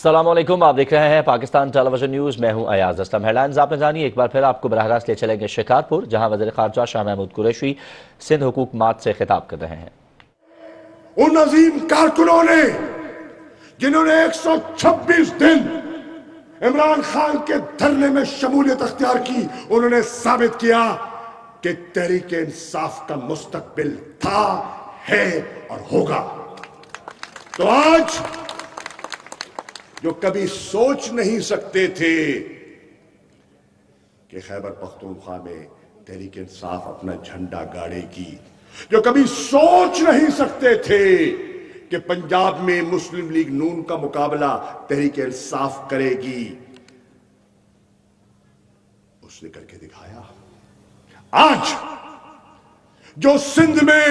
السلام علیکم، آپ دیکھ رہے ہیں پاکستان ٹیلی ویژن نیوز۔ میں ہوں ایاز اسلم۔ ہیڈ لائنز آپ نے جانی، ایک بار پھر آپ کو براہ راست لے چلیں گے شکارپور، جہاں وزیر خارجہ شاہ محمود قریشی سندھ حقوق مات سے خطاب کر رہے ہیں۔ ان عظیم کارکنوں نے جنہوں نے 126 دن عمران خان کے دھرنے میں شمولیت اختیار کی، انہوں نے ثابت کیا کہ تحریک انصاف کا مستقبل تھا، ہے اور ہوگا۔ تو آج جو کبھی سوچ نہیں سکتے تھے کہ خیبر پختونخوا میں تحریک انصاف اپنا جھنڈا گاڑے گی، جو کبھی سوچ نہیں سکتے تھے کہ پنجاب میں مسلم لیگ نون کا مقابلہ تحریک انصاف کرے گی، اس نے کر کے دکھایا۔ آج جو سندھ میں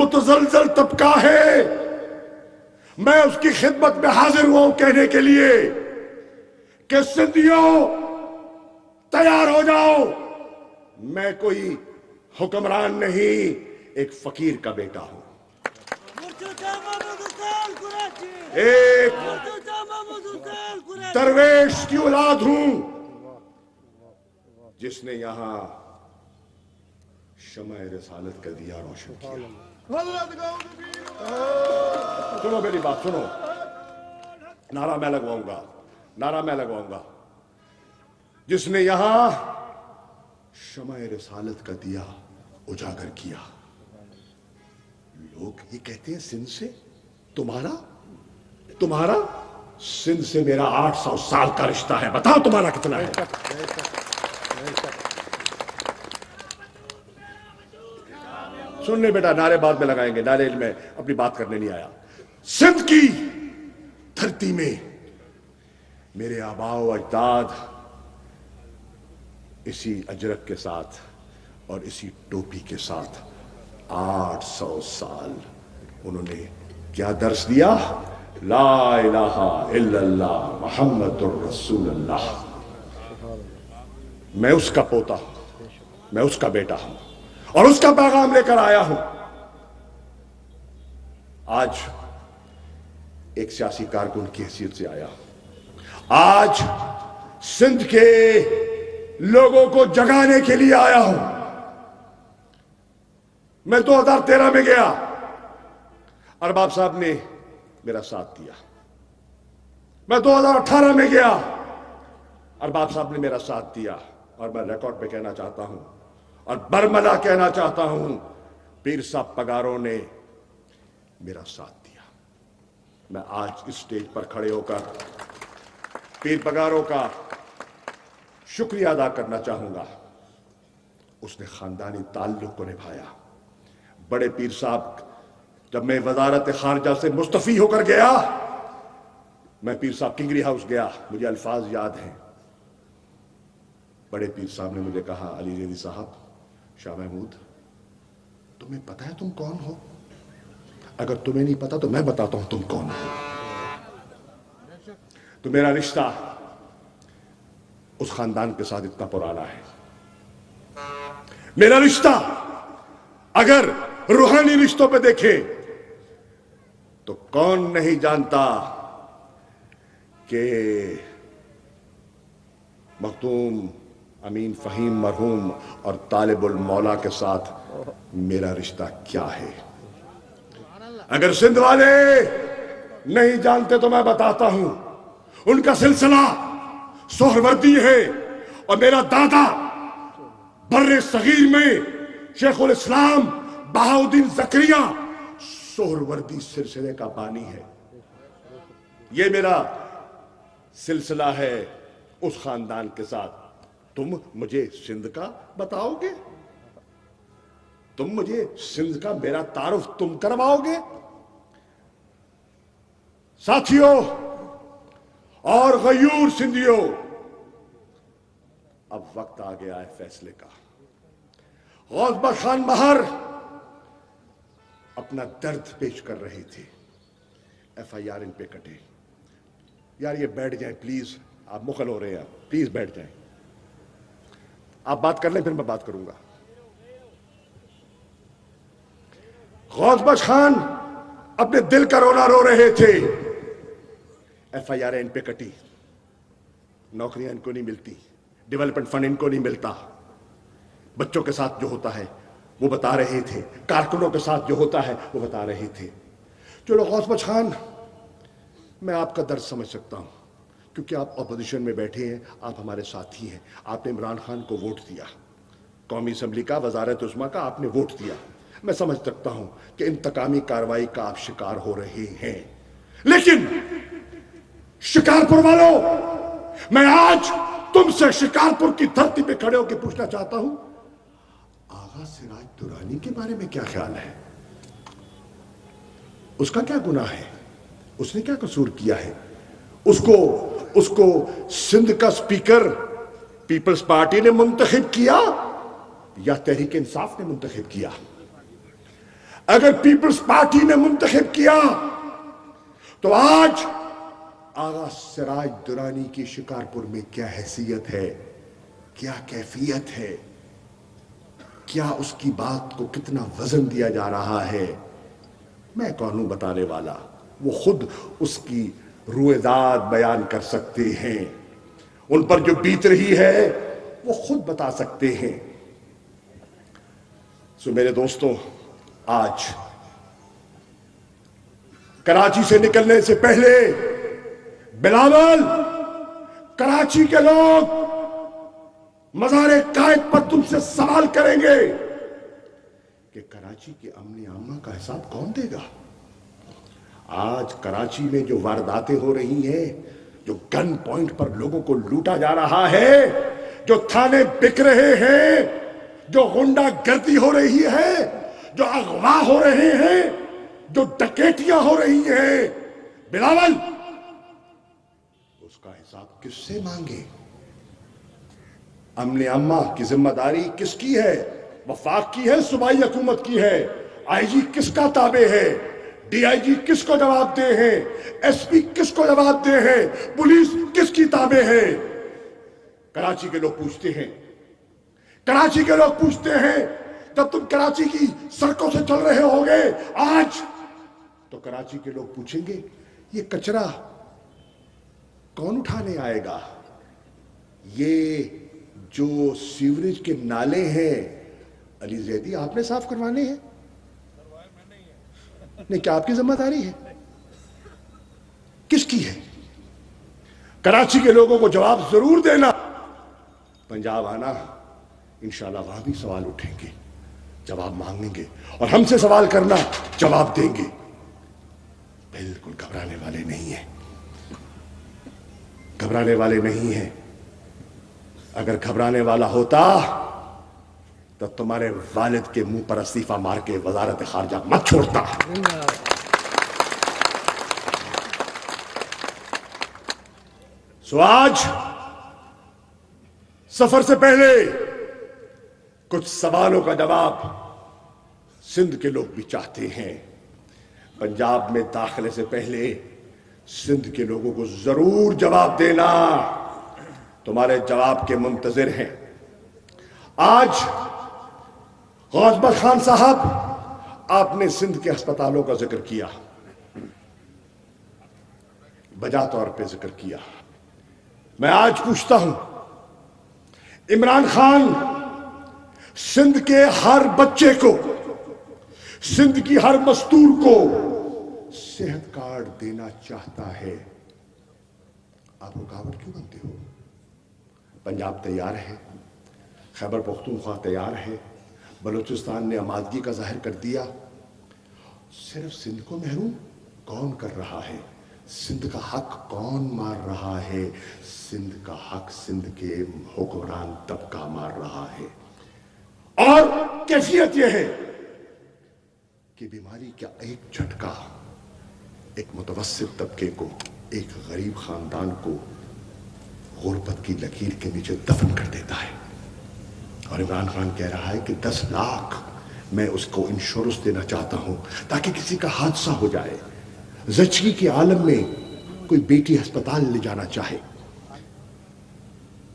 متزلزل طبقہ ہے، میں اس کی خدمت میں حاضر ہوا ہوں کہنے کے لیے کہ سندھیوں تیار ہو جاؤ، میں کوئی حکمران نہیں، ایک فقیر کا بیٹا ہوں، ایک درویش کی اولاد ہوں، جس نے یہاں شمع رسالت کا دیا روشن کیا۔ سنو میری بات، سنو، نعرہ میں لگواؤں گا، نعرہ میں لگواؤں گا، جس نے یہاں شمع رسالت کا دیا اجاگر کیا۔ لوگ یہ کہتے ہیں سندھ سے تمہارا سندھ سے میرا 800 سال کا رشتہ ہے، بتاؤ تمہارا کتنا ہے؟ سن لے بیٹا، نعرے بعد میں لگائیں گے، نعرے میں اپنی بات کرنے نہیں آیا۔ سندھ کی دھرتی میں میرے آباء و اجداد اسی اجرک کے ساتھ اور اسی ٹوپی کے ساتھ 800 سال انہوں نے کیا درس دیا؟ لا الہ الا اللہ محمد الرسول اللہ۔ میں اس کا پوتا ہوں، میں اس کا بیٹا ہوں، اور اس کا پیغام لے کر آیا ہوں۔ آج ایک سیاسی کارکن کی حیثیت سے آیا ہوں، آج سندھ کے لوگوں کو جگانے کے لیے آیا ہوں۔ میں 2013 میں گیا، ارباب صاحب نے میرا ساتھ دیا۔ میں 2018 میں گیا، ارباب صاحب نے میرا ساتھ دیا، اور میں ریکارڈ پہ کہنا چاہتا ہوں اور برملا کہنا چاہتا ہوں، پیر صاحب پگاروں نے میرا ساتھ دیا۔ میں آج اس سٹیج پر کھڑے ہو کر پیر پگاروں کا شکریہ ادا کرنا چاہوں گا۔ اس نے خاندانی تعلق کو نبھایا۔ بڑے پیر صاحب، جب میں وزارت خارجہ سے مستعفی ہو کر گیا، میں پیر صاحب کنگری ہاؤس گیا، مجھے الفاظ یاد ہیں۔ بڑے پیر صاحب نے مجھے کہا، علی ریلی صاحب، شاہ محمود، تمہیں پتہ ہے تم کون ہو؟ اگر تمہیں نہیں پتا تو میں بتاتا ہوں تم کون ہو۔ تو میرا رشتہ اس خاندان کے ساتھ اتنا پرانا ہے، میرا رشتہ اگر روحانی رشتوں پہ دیکھیں تو کون نہیں جانتا کہ مختوم امین فہیم مرحوم اور طالب المولا کے ساتھ میرا رشتہ کیا ہے۔ اگر سندھ والے نہیں جانتے تو میں بتاتا ہوں، ان کا سلسلہ سہروردی ہے، اور میرا دادا بر صغیر میں شیخ الاسلام بہاؤالدین زکریا سہروردی سلسلے کا بانی ہے۔ یہ میرا سلسلہ ہے اس خاندان کے ساتھ۔ تم مجھے سندھ کا بتاؤ گے؟ تم مجھے سندھ کا میرا تعارف تم کرواؤ گے؟ ساتھیوں اور غیور سندھیوں، اب وقت آ گیا ہے فیصلے کا۔ غوث بخش خان مہر اپنا درد پیش کر رہے تھے، ایف آئی آر ان پہ کٹے۔ یار یہ بیٹھ جائیں پلیز، آپ مخل ہو رہے ہیں، پلیز بیٹھ جائیں۔ آپ بات کر لیں پھر میں بات کروں گا۔ غوث بخش خان اپنے دل کا رونا رو رہے تھے FIR इन पे कटी, नौकरियां इनको नहीं मिलती, डेवलपमेंट फंड इनको नहीं मिलता, बच्चों के साथ जो होता है वो बता रहे थे, कारकुनों के साथ जो होता है वो बता रहे थे। चलो गौस खान, मैं आपका दर्द समझ सकता हूं, क्योंकि आप अपोजिशन में बैठे हैं, आप हमारे साथी हैं। आपने इमरान खान को वोट दिया, कौमी असम्बली का, वजारत उस्मा का आपने वोट दिया। मैं समझ सकता हूं कि इंतकामी कार्रवाई का आप शिकार हो रहे हैं, लेकिन शिकारपुर वालों, मैं आज तुमसे शिकारपुर की धरती पे खड़े होकर पूछना चाहता हूं, आगा सिराज दुरानी के बारे में क्या ख्याल है? उसका क्या गुनाह है? उसने क्या कसूर किया है? उसको सिंध का स्पीकर पीपल्स पार्टी ने मुंतखब किया या तहरीक इंसाफ ने मुंतखब किया? अगर पीपल्स पार्टी ने मुंतखब किया तो आज आगा सिराज दुरानी की शिकारपुर में क्या हैसियत है, क्या कैफियत है, क्या उसकी बात को कितना वजन दिया जा रहा है, मैं कौन हूं बताने वाला? वो खुद उसकी रुएदाद बयान कर सकते हैं, उन पर जो बीत रही है वो खुद बता सकते हैं। सो मेरे दोस्तों, आज कराची से निकलने से पहले बिलावल, कराची के लोग मज़ारे कायद पर तुमसे सवाल करेंगे कि कराची के अमन आमा का हिसाब कौन देगा? आज कराची में जो वारदातें हो रही हैं, जो गन पॉइंट पर लोगों को लूटा जा रहा है, जो थाने बिक रहे हैं, जो गुंडागर्दी हो रही है, जो अगवा हो रहे हैं, जो डकैतियां हो रही हैं, बिलावल, उसका हिसाब किससे मांगे? अमन अम्मा की जिम्मेदारी किसकी है? वफाक की है, सूबाई हुकूमत की है? IG किसका ताबे है? DIG किसको जवाब दे हैं? SP किसको जवाब दे हैं? पुलिस किसकी ताबे है? कराची के लोग पूछते हैं, कराची के लोग पूछते हैं। जब तुम कराची की सड़कों से चल रहे होगे आज, तो कराची के लोग पूछेंगे, ये कचरा कौन उठाने आएगा? ये जो सीवरेज के नाले हैं, अली जैदी आपने साफ करवाने हैं? नहीं, क्या आपकी जिम्मेदारी है? किसकी है? कराची के लोगों को जवाब जरूर देना। पंजाब आना, इंशाल्लाह वहां भी सवाल उठेंगे, जवाब मांगेंगे, और हमसे सवाल करना, जवाब देंगे। बिल्कुल घबराने वाले नहीं है, घबराने वाले नहीं है। अगर घबराने वाला होता तो तुम्हारे वालिद के मुंह पर इस्तीफा मार के वजारत खारजा मत छोड़ता। सो आज सफर से पहले कुछ सवालों का जवाब सिंध के लोग भी चाहते हैं। पंजाब में दाखिले से पहले सिंध के लोगों को जरूर जवाब देना, तुम्हारे जवाब के मुंतजिर हैं। आज गौस खान साहब, आपने सिंध के अस्पतालों का जिक्र किया, बजा तौर पे जिक्र किया। मैं आज पूछता हूं, इमरान खान सिंध के हर बच्चे को, सिंध की हर मस्तूर को सेहत कार्ड देना चाहता है, आप रुकावट क्यों बनते हो? पंजाब तैयार है, खैबर पख्तूनख्वा तैयार है, बलूचिस्तान ने आमादगी का जाहिर कर दिया। सिर्फ सिंध को महरूम कौन कर रहा है? सिंध का हक कौन मार रहा है? सिंध का हक सिंध के हुक्मरान तबका मार रहा है। और कैफियत यह है कि बीमारी का एक झटका एक मुतवस्सित तबके को, एक गरीब खानदान को गुर्बत की लकीर के नीचे दफन कर देता है। और इमरान खान कह रहा है कि 10 लाख मैं उसको इंश्योरेंस देना चाहता हूं, ताकि किसी का हादसा हो जाए, ज़च्ची के आलम में कोई बेटी अस्पताल ले जाना चाहे,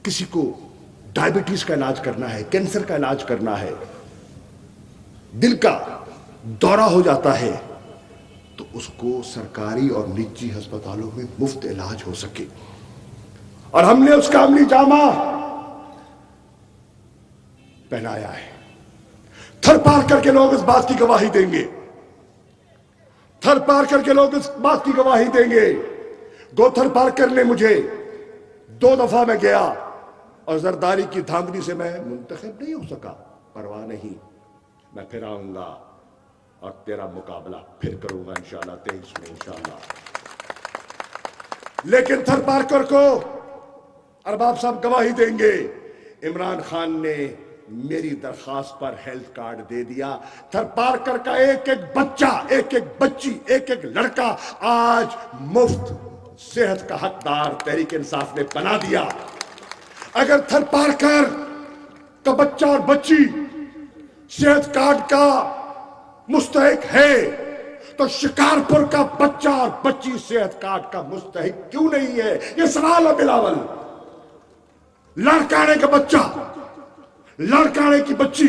किसी को डायबिटीज का इलाज करना है, कैंसर का इलाज करना है, दिल का दौरा हो जाता है, تو اس کو سرکاری اور نجی ہسپتالوں میں مفت علاج ہو سکے. اور ہم نے اس کا عملی جامہ پہنایا ہے. تھر پار کر کے لوگ اس بات کی گواہی دیں گے. تھر پار کر کے لوگ اس بات کی گواہی دیں گے. گوتھر پار کرنے مجھے 2 دفعہ میں گیا اور زرداری کی دھاندلی سے میں منتخب نہیں ہو سکا. پرواہ نہیں, میں پھر آؤں گا اور تیرا مقابلہ پھر کروں گا انشاءاللہ 23 میں انشاءاللہ. لیکن تھر پارکر کو ارباب صاحب گواہی دیں گے, عمران خان نے میری درخواست پر ہیلتھ کارڈ دے دیا. تھر پارکر کا ایک ایک بچہ, ایک ایک بچی, ایک ایک لڑکا آج مفت صحت کا حقدار تحریک انصاف نے بنا دیا. اگر تھر پارکر کا بچہ اور بچی صحت کارڈ کا مستحق ہے تو شکارپور کا بچہ اور بچی صحت کارڈ کا مستحق کیوں نہیں ہے؟ یہ سوال ہے بلاول. لڑکانے کا بچہ, لڑکانے کی بچی,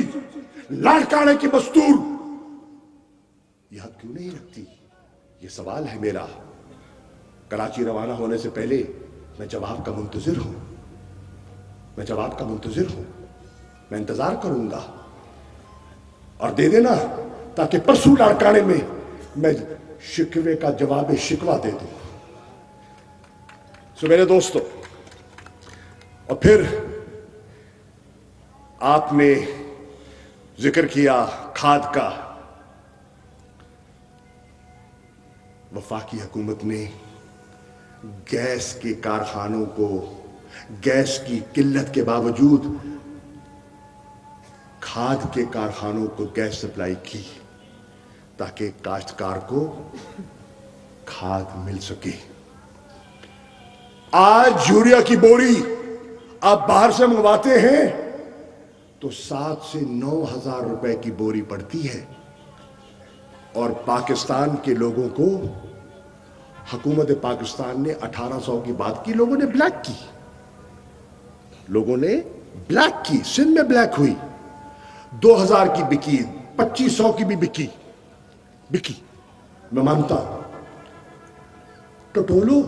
لڑکانے کی مستور یہ حق کیوں نہیں رکھتی؟ یہ سوال ہے میرا. کراچی روانہ ہونے سے پہلے میں جواب کا منتظر ہوں. میں جواب کا منتظر ہوں. میں انتظار کروں گا اور دے دینا تاکہ پرسوں لاڑکانے میں شکوے کا جواب شکوہ دے دوں. سو میرے دوستو, اور پھر آپ نے ذکر کیا کھاد کا. وفاقی حکومت نے گیس کے کارخانوں کو گیس کی قلت کے باوجود کھاد کے کارخانوں کو گیس سپلائی کی تاکہ کاشتکار کو کھاد مل سکے. آج یوریا کی بوری آپ باہر سے منگواتے ہیں تو 7 سے 9 ہزار روپے کی بوری پڑتی ہے, اور پاکستان کے لوگوں کو حکومت پاکستان نے 1800 کی بات کی. لوگوں نے بلیک کی, لوگوں نے بلیک کی. سندھ میں بلیک ہوئی, 2000 کی بکی, 2500 کی بھی بکی. میں مانتا ہوں. ٹٹولو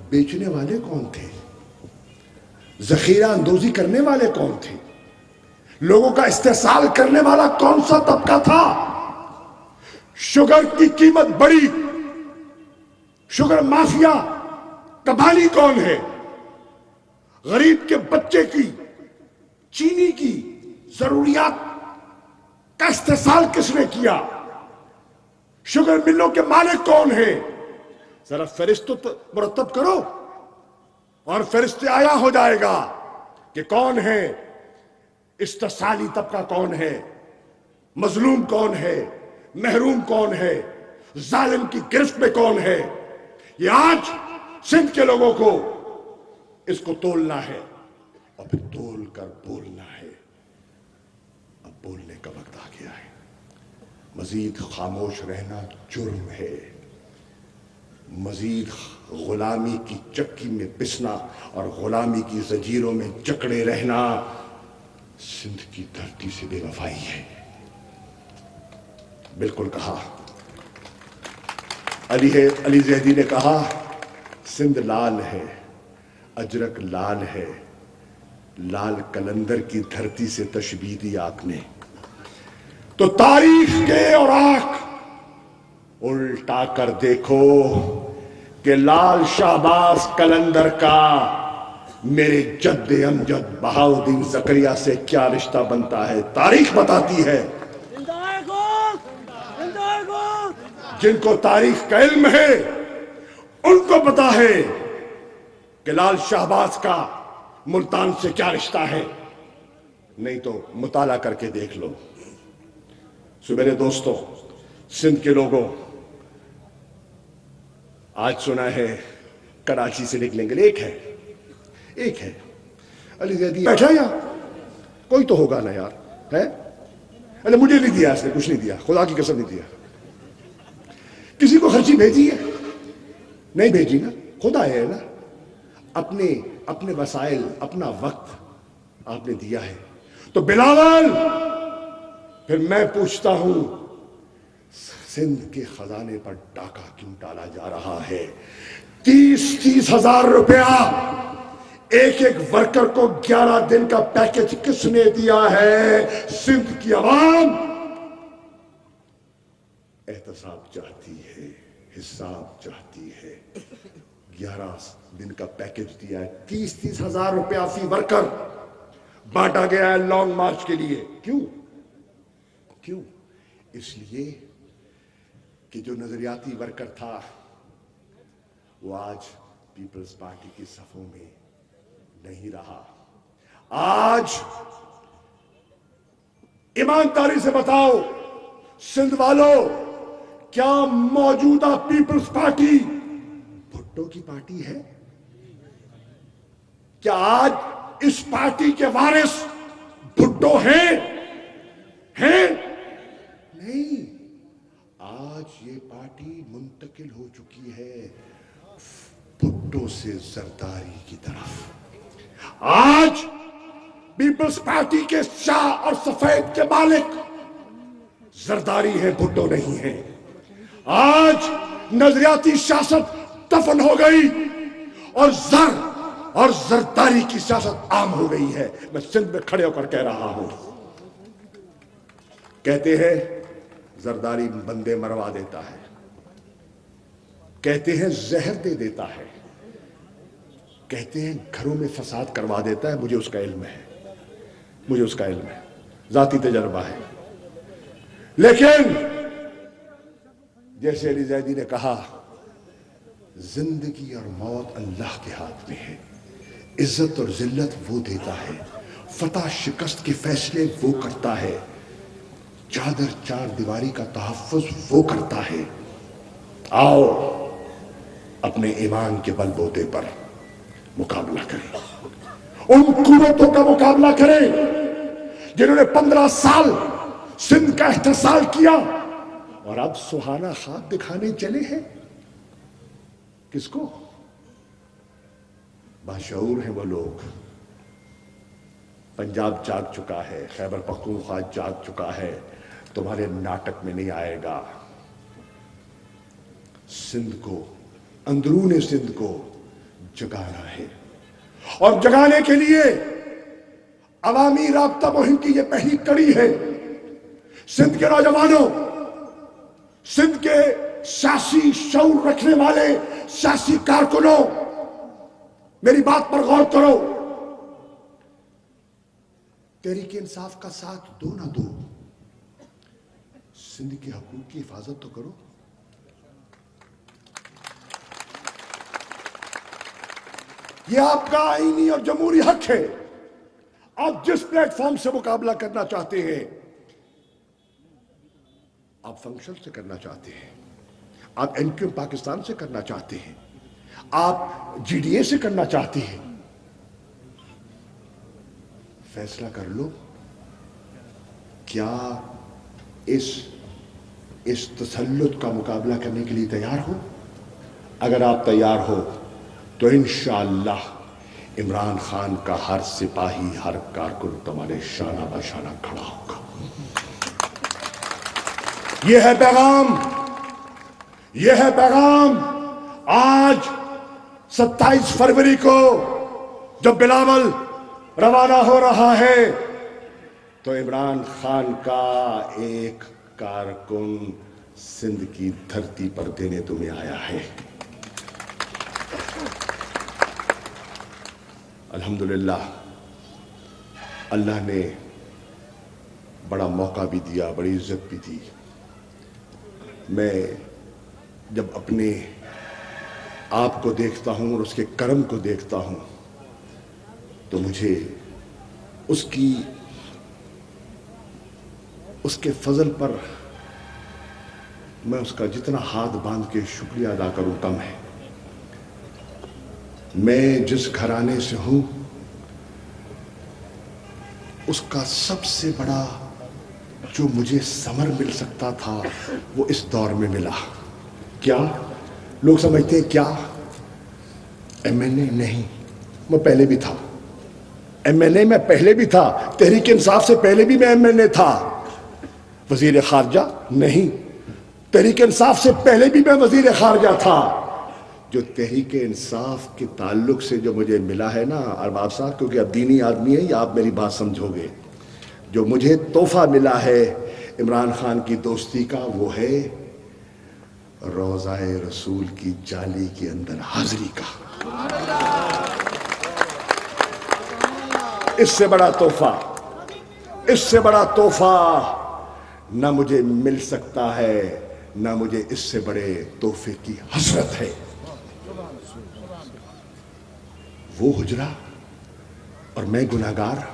بیچنے والے کون تھے؟ ذخیرہ اندوزی کرنے والے کون تھے؟ لوگوں کا استحصال کرنے والا کون سا طبقہ تھا؟ شوگر کی قیمت بڑی, شوگر مافیا کا بانی کون ہے؟ غریب کے بچے کی چینی کی ضروریات کا استحصال کس نے کیا؟ شوگر ملوں کے مالک کون ہیں؟ ذرا فہرست مرتب کرو اور فہرست آیا ہو جائے گا کہ کون ہے استحصالی طبقہ, کون ہے مظلوم, کون ہے محروم, کون ہے ظالم کی گرفت میں کون ہے. یہ آج سندھ کے لوگوں کو اس کو تولنا ہے اور پھر تول کر بولنا ہے. اب بولنے کا وقت آ گیا ہے. مزید خاموش رہنا جرم ہے. مزید غلامی کی چکی میں پسنا اور غلامی کی زنجیروں میں جکڑے رہنا سندھ کی دھرتی سے بے وفائی ہے. بالکل کہا علی زیدی نے کہا, سندھ لال ہے, اجرک لال ہے, لال قلندر کی دھرتی سے تشبیہ دی آپ نے. تو تاریخ کے اور آنکھ الٹا کر دیکھو کہ لال شہباز قلندر کا میرے جد امجد بہاؤدین زکریا سے کیا رشتہ بنتا ہے. تاریخ بتاتی ہے. جن کو تاریخ کا علم ہے ان کو پتا ہے کہ لال شہباز کا ملتان سے کیا رشتہ ہے. نہیں تو مطالعہ کر کے دیکھ لو. سو میرے دوستو, سندھ کے لوگوں, آج سنا ہے کراچی سے نکلیں گے. ایک ہے علی زیدی بیٹھا یا کوئی تو ہوگا نا یار, ہے؟ ارے مجھے نہیں دیا اس نے, کچھ نہیں دیا, خدا کی قسم نہیں دیا. کسی کو خرچی بھیجی ہے؟ نہیں بھیجی نا, خدا ہے نا. اپنے وسائل, اپنا وقت آپ نے دیا ہے. تو بلاول, پھر میں پوچھتا ہوں सिंध के खजाने पर डाका क्यों डाला जा रहा है? 30-30 हजार रुपया एक एक वर्कर को 11 दिन का पैकेज किसने दिया है? सिंध की आवाम एहतसाब चाहती है, हिसाब चाहती है। 11 दिन का पैकेज दिया है, 30-30 हजार रुपया फी वर्कर बांटा गया है लॉन्ग मार्च के लिए। क्यों? इसलिए कि जो नजरियाती वर्कर था वो आज पीपल्स पार्टी की सफों में नहीं रहा। आज ईमानदारी से बताओ सिंध वालों, क्या मौजूदा पीपल्स पार्टी भुट्टो की पार्टी है? क्या आज इस पार्टी के वारिस भुट्टो हैं? नहीं, आज ये पार्टी मुंतकिल हो चुकी है भुट्टो से जरदारी की तरफ। आज पीपल्स पार्टी के शाह और सफेद के मालिक जरदारी है, भुट्टो नहीं है। आज नजरियाती सियासत दफन हो गई और जरदारी की सियासत आम हो गई है। मैं सिंध में खड़े होकर कह रहा हूं, कहते हैं जरदारी बंदे मरवा देता है, कहते हैं जहर दे देता है, कहते हैं घरों में फसाद करवा देता है। मुझे उसका इल्म है, जाती तजर्बा है। लेकिन जैसे अली जैदी ने कहा, जिंदगी और मौत अल्लाह के हाथ में है, इज्जत और जिल्लत वो देता है, फतह शिकस्त के फैसले वो करता है, चादर चार दीवारी का तहफ्फुज वो करता है। आओ अपने ईमान के बलबूते पर मुकाबला करें, उन कुव्वतों का मुकाबला करें जिन्होंने 15 साल सिंध का इस्तेसाल किया और अब सुहाना खाब दिखाने चले हैं। किसको? बाशऊर हैं वो लोग। पंजाब जाग चुका है, खैबर पख्तूनख्वा जाग चुका है, तुम्हारे नाटक में नहीं आएगा। सिंध को, अंदरूने सिंध को जगाना है और जगाने के लिए अवामी राब्ता मुहिम की यह पहली कड़ी है। सिंध के नौजवानों, सिंध के सियासी शऊर रखने वाले सियासी कारकुनों, मेरी बात पर गौर करो। तहरीक इंसाफ का साथ दो ना दो, सिंध के हकूक की हिफाजत तो करो। यह आपका आईनी और जमहूरी हक है। आप जिस प्लेटफॉर्म से मुकाबला करना चाहते हैं, आप फंक्शन से करना चाहते हैं, आप एनक्यूएम पाकिस्तान से करना चाहते हैं, आप जीडीए से करना चाहते हैं, फैसला कर लो। क्या इस तसल्लुत का मुकाबला करने के लिए तैयार हो? अगर आप तैयार हो तो इंशाअल्लाह इमरान खान का हर सिपाही, हर कारकुन तुम्हारे शाना बशाना खड़ा होगा। यह है पैगाम आज 27 फरवरी को जब बिलावल रवाना हो रहा है, तो इमरान खान का एक कारकुन सिंध की धरती पर देने तुम्हें आया है। अल्हम्दुलिल्लाह, अल्लाह ने बड़ा मौका भी दिया, बड़ी इज्जत भी दी। मैं जब अपने आप को देखता हूं और उसके करम को देखता हूं, तो मुझे उसके फजल पर मैं उसका जितना हाथ बांध के शुक्रिया अदा करूं कम है। मैं जिस घराने से हूं, उसका सबसे बड़ा जो मुझे समर मिल सकता था वो इस दौर में मिला। क्या लोग समझते हैं? क्या एमएनए नहीं, मैं पहले भी था। एमएनए में पहले भी था, तहरीक इंसाफ से पहले भी मैं एमएनए था। वजीर खारजा नहीं, तहरीक इंसाफ से पहले भी मैं वजीर खारजा था। जो तहरीक इंसाफ के ताल्लुक से जो मुझे मिला है ना अरबाब साहब, क्योंकि अब दीनी आदमी है, या आप मेरी बात समझोगे, जो मुझे तोहफा मिला है इमरान खान की दोस्ती का, वो है रोज़ाए रसूल की जाली के अंदर हाजिरी का। इससे बड़ा तोहफा, इससे बड़ा तोहफा ना मुझे मिल सकता है, ना मुझे इससे बड़े तोहफे की हसरत है। वो हुजरा और मैं गुनाहगार,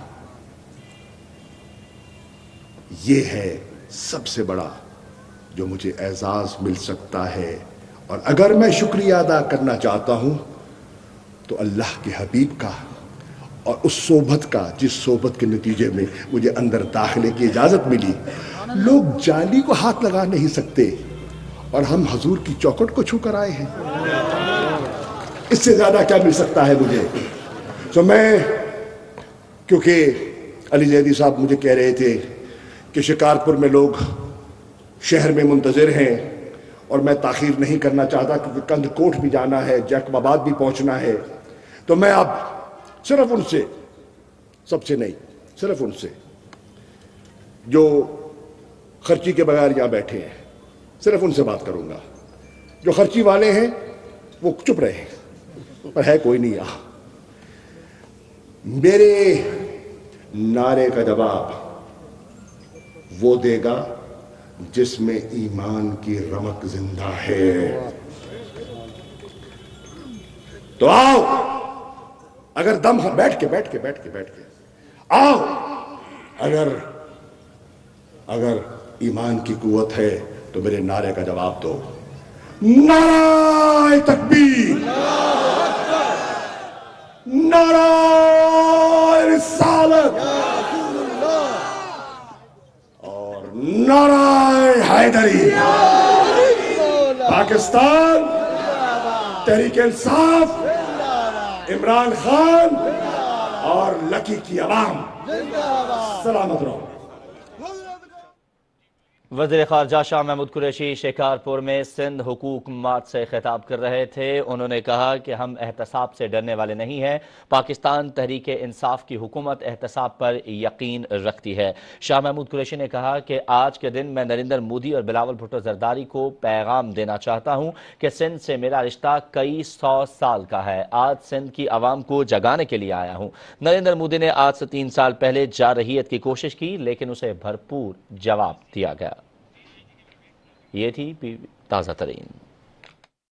ये है सबसे बड़ा जो मुझे एजाज मिल सकता है। और अगर मैं शुक्रिया अदा करना चाहता हूं तो अल्लाह के हबीब का और उस सोबत का जिस सोबत के नतीजे में मुझे अंदर दाखिले की इजाजत मिली। लोग जाली को हाथ लगा नहीं सकते और हम हजूर की चौखट को छू कर आए हैं, इससे ज्यादा क्या मिल सकता है मुझे। तो मैं, क्योंकि अली जैदी साहब मुझे कह रहे थे कि शिकारपुर में लोग शहर में मुंतज़िर हैं और मैं ताख़ीर नहीं करना चाहता क्योंकि कंदकोट भी जाना है, जैकबाबाद भी पहुंचना है, तो मैं अब सिर्फ उनसे, सबसे नहीं, सिर्फ उनसे जो खर्ची के बगैर यहाँ बैठे हैं, सिर्फ उनसे बात करूंगा। जो खर्ची वाले हैं वो चुप रहे, पर है कोई नहीं यहाँ। मेरे नारे का जवाब वो देगा जिसमें ईमान की रमक जिंदा है। तो आओ, अगर दम है, बैठ के आओ, अगर ईमान की कुव्वत है तो मेरे नारे का जवाब दो। नारे तकबीर, नारे रिसालत और नारे हैदरी। पाकिस्तान, तहरीक इंसाफ, इमरान खान और लकी की आवाम सलामत रहो। वज़ीर ख़ारजा शाह महमूद कुरैशी शिकारपुर में सिंध हुकूक मार्च से खिताब कर रहे थे। उन्होंने कहा कि हम एहतसाब से डरने वाले नहीं हैं। पाकिस्तान तहरीक इंसाफ की हुकूमत एहतसाब पर यकीन रखती है। शाह महमूद कुरैशी ने कहा कि आज के दिन मैं नरेंद्र मोदी और बिलावल भुट्टो जरदारी को पैगाम देना चाहता हूँ कि सिंध से मेरा रिश्ता कई 100 साल का है। आज सिंध की आवाम को जगाने के लिए आया हूँ। नरेंद्र मोदी ने आज से 3 साल पहले जारहियत की कोशिश की, लेकिन उसे भरपूर जवाब दिया गया। ये थी ताज़ा तरीन